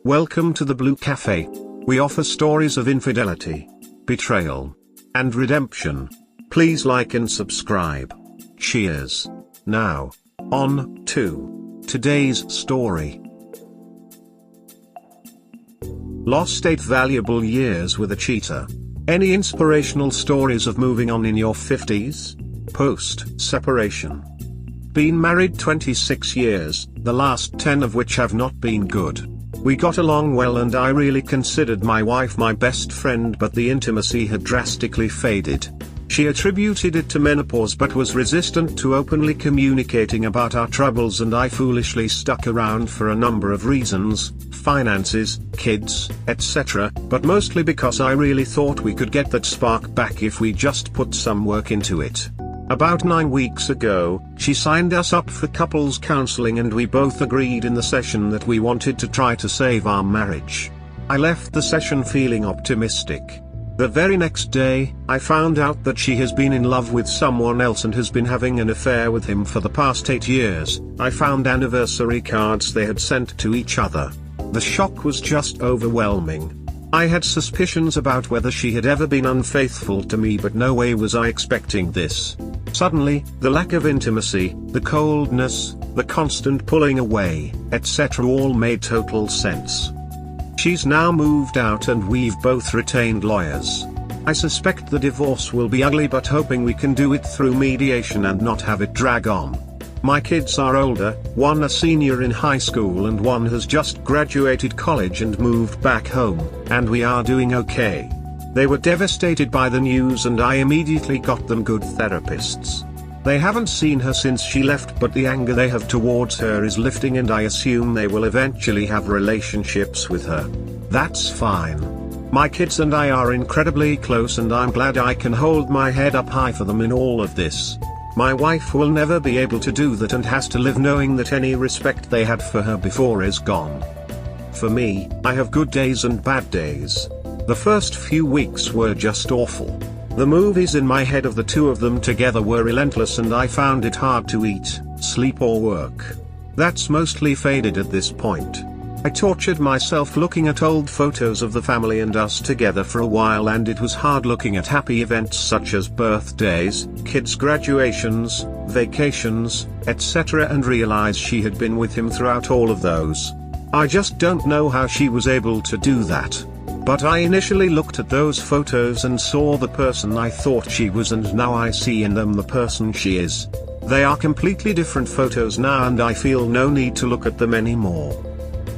Welcome to the Blue Cafe. We offer stories of infidelity, betrayal, and redemption. Please like and subscribe. Cheers. Now, on to today's story. Lost 8 valuable years with a cheater. Any inspirational stories of moving on in your 50s? Post-separation. Been married 26 years, the last 10 of which have not been good. We got along well and I really considered my wife my best friend, but the intimacy had drastically faded. She attributed it to menopause but was resistant to openly communicating about our troubles, and I foolishly stuck around for a number of reasons: finances, kids, etc., but mostly because I really thought we could get that spark back if we just put some work into it. About 9 weeks ago, she signed us up for couples counselling and we both agreed in the session that we wanted to try to save our marriage. I left the session feeling optimistic. The very next day, I found out that she has been in love with someone else and has been having an affair with him for the past 8 years. I found anniversary cards they had sent to each other. The shock was just overwhelming. I had suspicions about whether she had ever been unfaithful to me, but no way was I expecting this. Suddenly, the lack of intimacy, the coldness, the constant pulling away, etc. all made total sense. She's now moved out and we've both retained lawyers. I suspect the divorce will be ugly, but hoping we can do it through mediation and not have it drag on. My kids are older, one a senior in high school and one has just graduated college and moved back home, and we are doing okay. They were devastated by the news and I immediately got them good therapists. They haven't seen her since she left, but the anger they have towards her is lifting and I assume they will eventually have relationships with her. That's fine. My kids and I are incredibly close and I'm glad I can hold my head up high for them in all of this. My wife will never be able to do that and has to live knowing that any respect they had for her before is gone. For me, I have good days and bad days. The first few weeks were just awful. The movies in my head of the two of them together were relentless and I found it hard to eat, sleep or work. That's mostly faded at this point. I tortured myself looking at old photos of the family and us together for a while, and it was hard looking at happy events such as birthdays, kids' graduations, vacations, etc., and realize she had been with him throughout all of those. I just don't know how she was able to do that. But I initially looked at those photos and saw the person I thought she was, and now I see in them the person she is. They are completely different photos now and I feel no need to look at them anymore.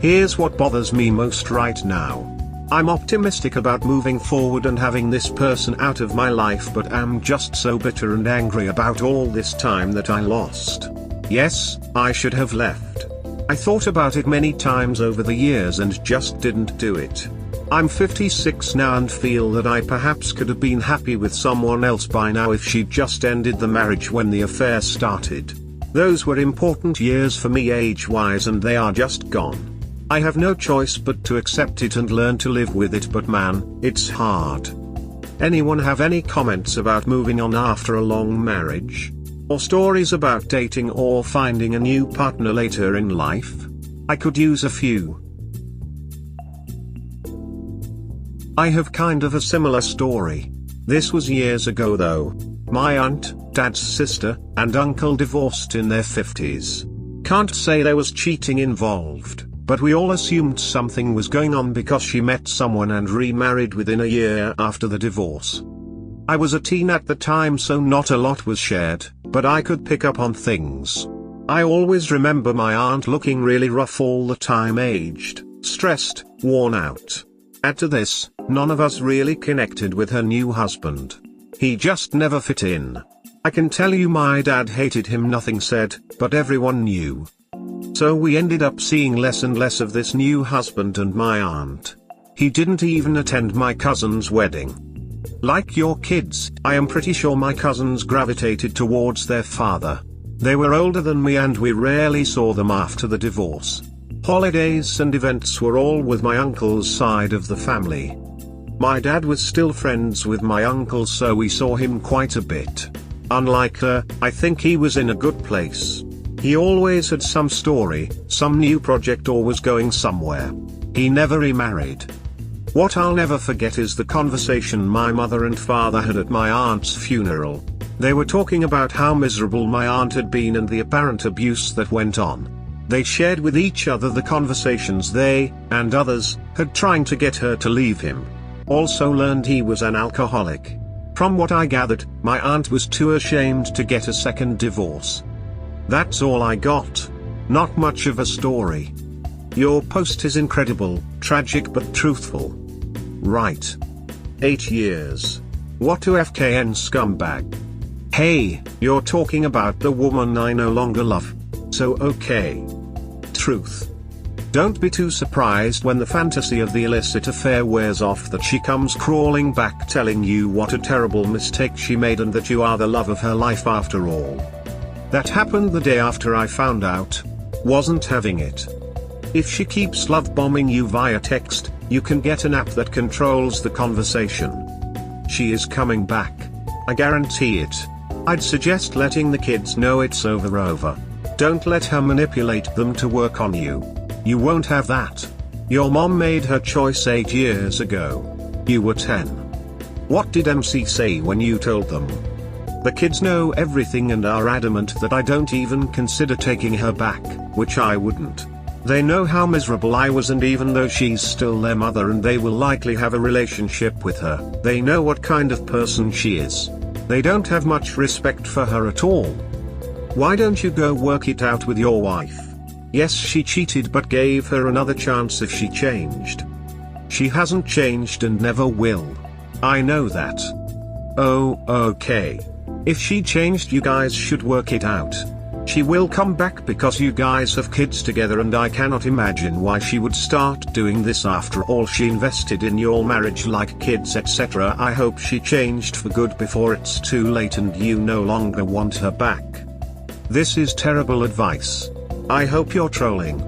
Here's what bothers me most right now. I'm optimistic about moving forward and having this person out of my life, but am just so bitter and angry about all this time that I lost. Yes, I should have left. I thought about it many times over the years and just didn't do it. I'm 56 now and feel that I perhaps could have been happy with someone else by now if she'd just ended the marriage when the affair started. Those were important years for me age-wise and they are just gone. I have no choice but to accept it and learn to live with it, but man, it's hard. Anyone have any comments about moving on after a long marriage? Or stories about dating or finding a new partner later in life? I could use a few. I have kind of a similar story. This was years ago though. My aunt, dad's sister, and uncle divorced in their 50s. Can't say there was cheating involved, but we all assumed something was going on because she met someone and remarried within a year after the divorce. I was a teen at the time, so not a lot was shared, but I could pick up on things. I always remember my aunt looking really rough all the time, aged, stressed, worn out. Add to this, none of us really connected with her new husband. He just never fit in. I can tell you my dad hated him, nothing said, but everyone knew. So we ended up seeing less and less of this new husband and my aunt. He didn't even attend my cousin's wedding. Like your kids, I am pretty sure my cousins gravitated towards their father. They were older than me and we rarely saw them after the divorce. Holidays and events were all with my uncle's side of the family. My dad was still friends with my uncle, so we saw him quite a bit. Unlike her, I think he was in a good place. He always had some story, some new project, or was going somewhere. He never remarried. What I'll never forget is the conversation my mother and father had at my aunt's funeral. They were talking about how miserable my aunt had been and the apparent abuse that went on. They shared with each other the conversations they, and others, had trying to get her to leave him. Also learned he was an alcoholic. From what I gathered, my aunt was too ashamed to get a second divorce. That's all I got. Not much of a story. Your post is incredible, tragic but truthful. Right. 8 years. What to FKN scumbag? Hey, you're talking about the woman I no longer love. So okay. Truth. Don't be too surprised when the fantasy of the illicit affair wears off that she comes crawling back telling you what a terrible mistake she made and that you are the love of her life after all. That happened the day after I found out. Wasn't having it. If she keeps love bombing you via text, you can get an app that controls the conversation. She is coming back. I guarantee it. I'd suggest letting the kids know it's over. Don't let her manipulate them to work on you. You won't have that. Your mom made her choice 8 years ago. You were 10. What did MC say when you told them? The kids know everything and are adamant that I don't even consider taking her back, which I wouldn't. They know how miserable I was, and even though she's still their mother and they will likely have a relationship with her, they know what kind of person she is. They don't have much respect for her at all. Why don't you go work it out with your wife? Yes, she cheated but gave her another chance if she changed. She hasn't changed and never will. I know that. Oh, okay. If she changed, you guys should work it out. She will come back because you guys have kids together, and I cannot imagine why she would start doing this after all she invested in your marriage, like kids, etc. I hope she changed for good before it's too late and you no longer want her back. This is terrible advice. I hope you're trolling.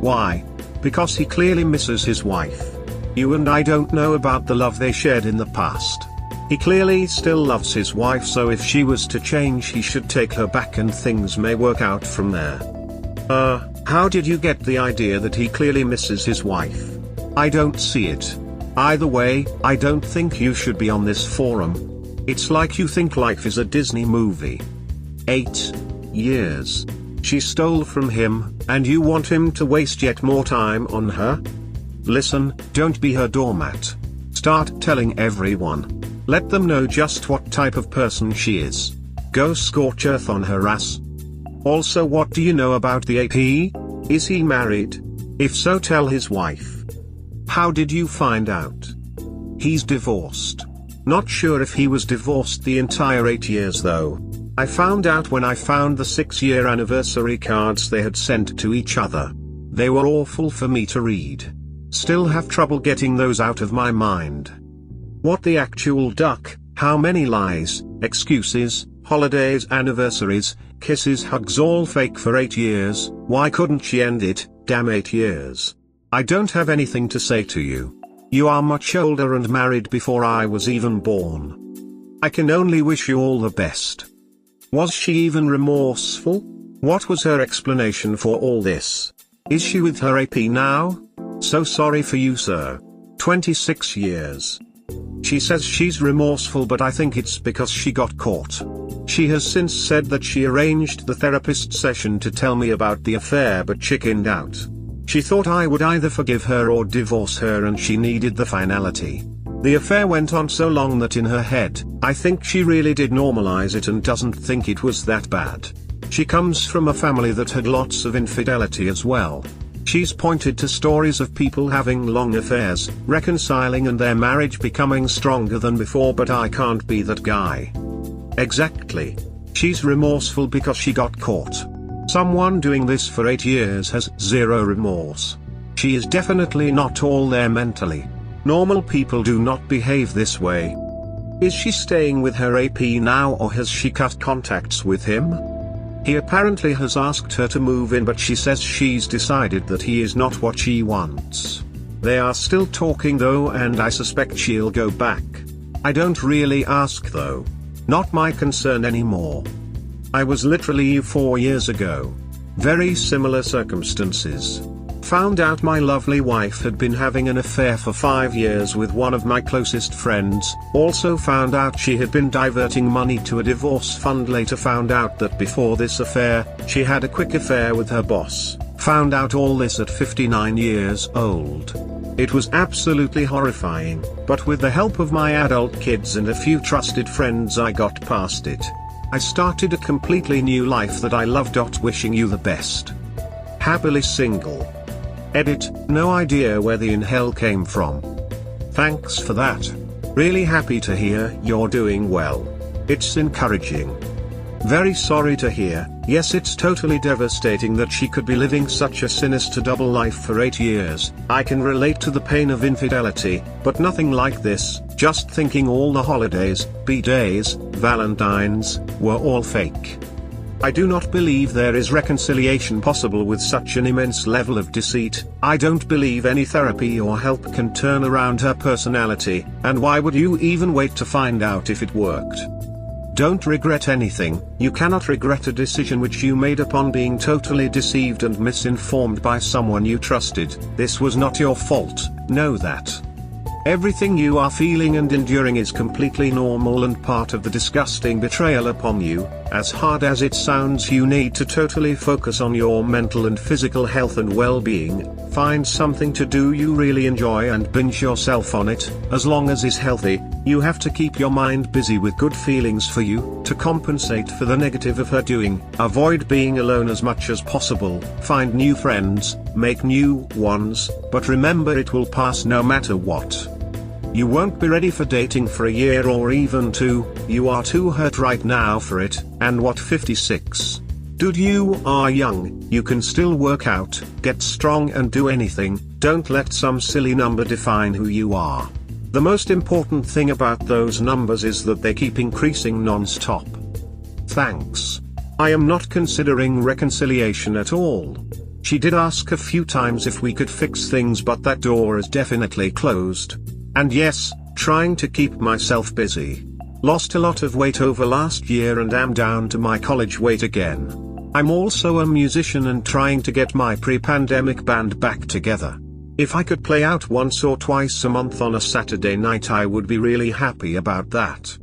Why? Because he clearly misses his wife. You and I don't know about the love they shared in the past. He clearly still loves his wife, so if she was to change he should take her back and things may work out from there. How did you get the idea that he clearly misses his wife? I don't see it. Either way, I don't think you should be on this forum. It's like you think life is a Disney movie. 8 years. She stole from him, and you want him to waste yet more time on her? Listen, don't be her doormat. Start telling everyone. Let them know just what type of person she is. Go scorch earth on her ass. Also, what do you know about the AP? Is he married? If so, tell his wife. How did you find out? He's divorced. Not sure if he was divorced the entire 8 years though. I found out when I found the 6-year anniversary cards they had sent to each other. They were awful for me to read. Still have trouble getting those out of my mind. What the actual duck? How many lies, excuses, holidays, anniversaries, kisses, hugs, all fake for 8 years? Why couldn't she end it? Damn 8 years. I don't have anything to say to you. You are much older and married before I was even born. I can only wish you all the best. Was she even remorseful? What was her explanation for all this? Is she with her AP now? So sorry for you, sir. 26 years. She says she's remorseful, but I think it's because she got caught. She has since said that she arranged the therapist session to tell me about the affair but chickened out. She thought I would either forgive her or divorce her, and she needed the finality. The affair went on so long that in her head, I think she really did normalize it and doesn't think it was that bad. She comes from a family that had lots of infidelity as well. She's pointed to stories of people having long affairs, reconciling and their marriage becoming stronger than before, but I can't be that guy. Exactly. She's remorseful because she got caught. Someone doing this for 8 years has zero remorse. She is definitely not all there mentally. Normal people do not behave this way. Is she staying with her AP now, or has she cut contacts with him? He apparently has asked her to move in, but she says she's decided that he is not what she wants. They are still talking though, and I suspect she'll go back. I don't really ask though. Not my concern anymore. I was literally you 4 years ago. Very similar circumstances. Found out my lovely wife had been having an affair for 5 years with one of my closest friends, also found out she had been diverting money to a divorce fund, later found out that before this affair, she had a quick affair with her boss, found out all this at 59 years old. It was absolutely horrifying, but with the help of my adult kids and a few trusted friends I got past it. I started a completely new life that I love. Wishing you the best. Happily single. Edit, no idea where the in hell came from. Thanks for that. Really happy to hear you're doing well. It's encouraging. Very sorry to hear. Yes, it's totally devastating that she could be living such a sinister double life for 8 years. I can relate to the pain of infidelity, but nothing like this. Just thinking all the holidays, B-days, Valentines, were all fake. I do not believe there is reconciliation possible with such an immense level of deceit. I don't believe any therapy or help can turn around her personality, and why would you even wait to find out if it worked? Don't regret anything. You cannot regret a decision which you made upon being totally deceived and misinformed by someone you trusted. This was not your fault, know that. Everything you are feeling and enduring is completely normal and part of the disgusting betrayal upon you. As hard as it sounds, you need to totally focus on your mental and physical health and well-being. Find something to do you really enjoy and binge yourself on it. As long as it's healthy, you have to keep your mind busy with good feelings for you, to compensate for the negative of her doing. Avoid being alone as much as possible. Find new friends, make new ones, but remember it will pass no matter what. You won't be ready for dating for a year or even 2, you are too hurt right now for it, and what, 56? Dude, you are young, you can still work out, get strong and do anything. Don't let some silly number define who you are. The most important thing about those numbers is that they keep increasing non-stop. Thanks. I am not considering reconciliation at all. She did ask a few times if we could fix things, but that door is definitely closed. And yes, trying to keep myself busy. Lost a lot of weight over last year and am down to my college weight again. I'm also a musician and trying to get my pre-pandemic band back together. If I could play out once or twice a month on a Saturday night, I would be really happy about that.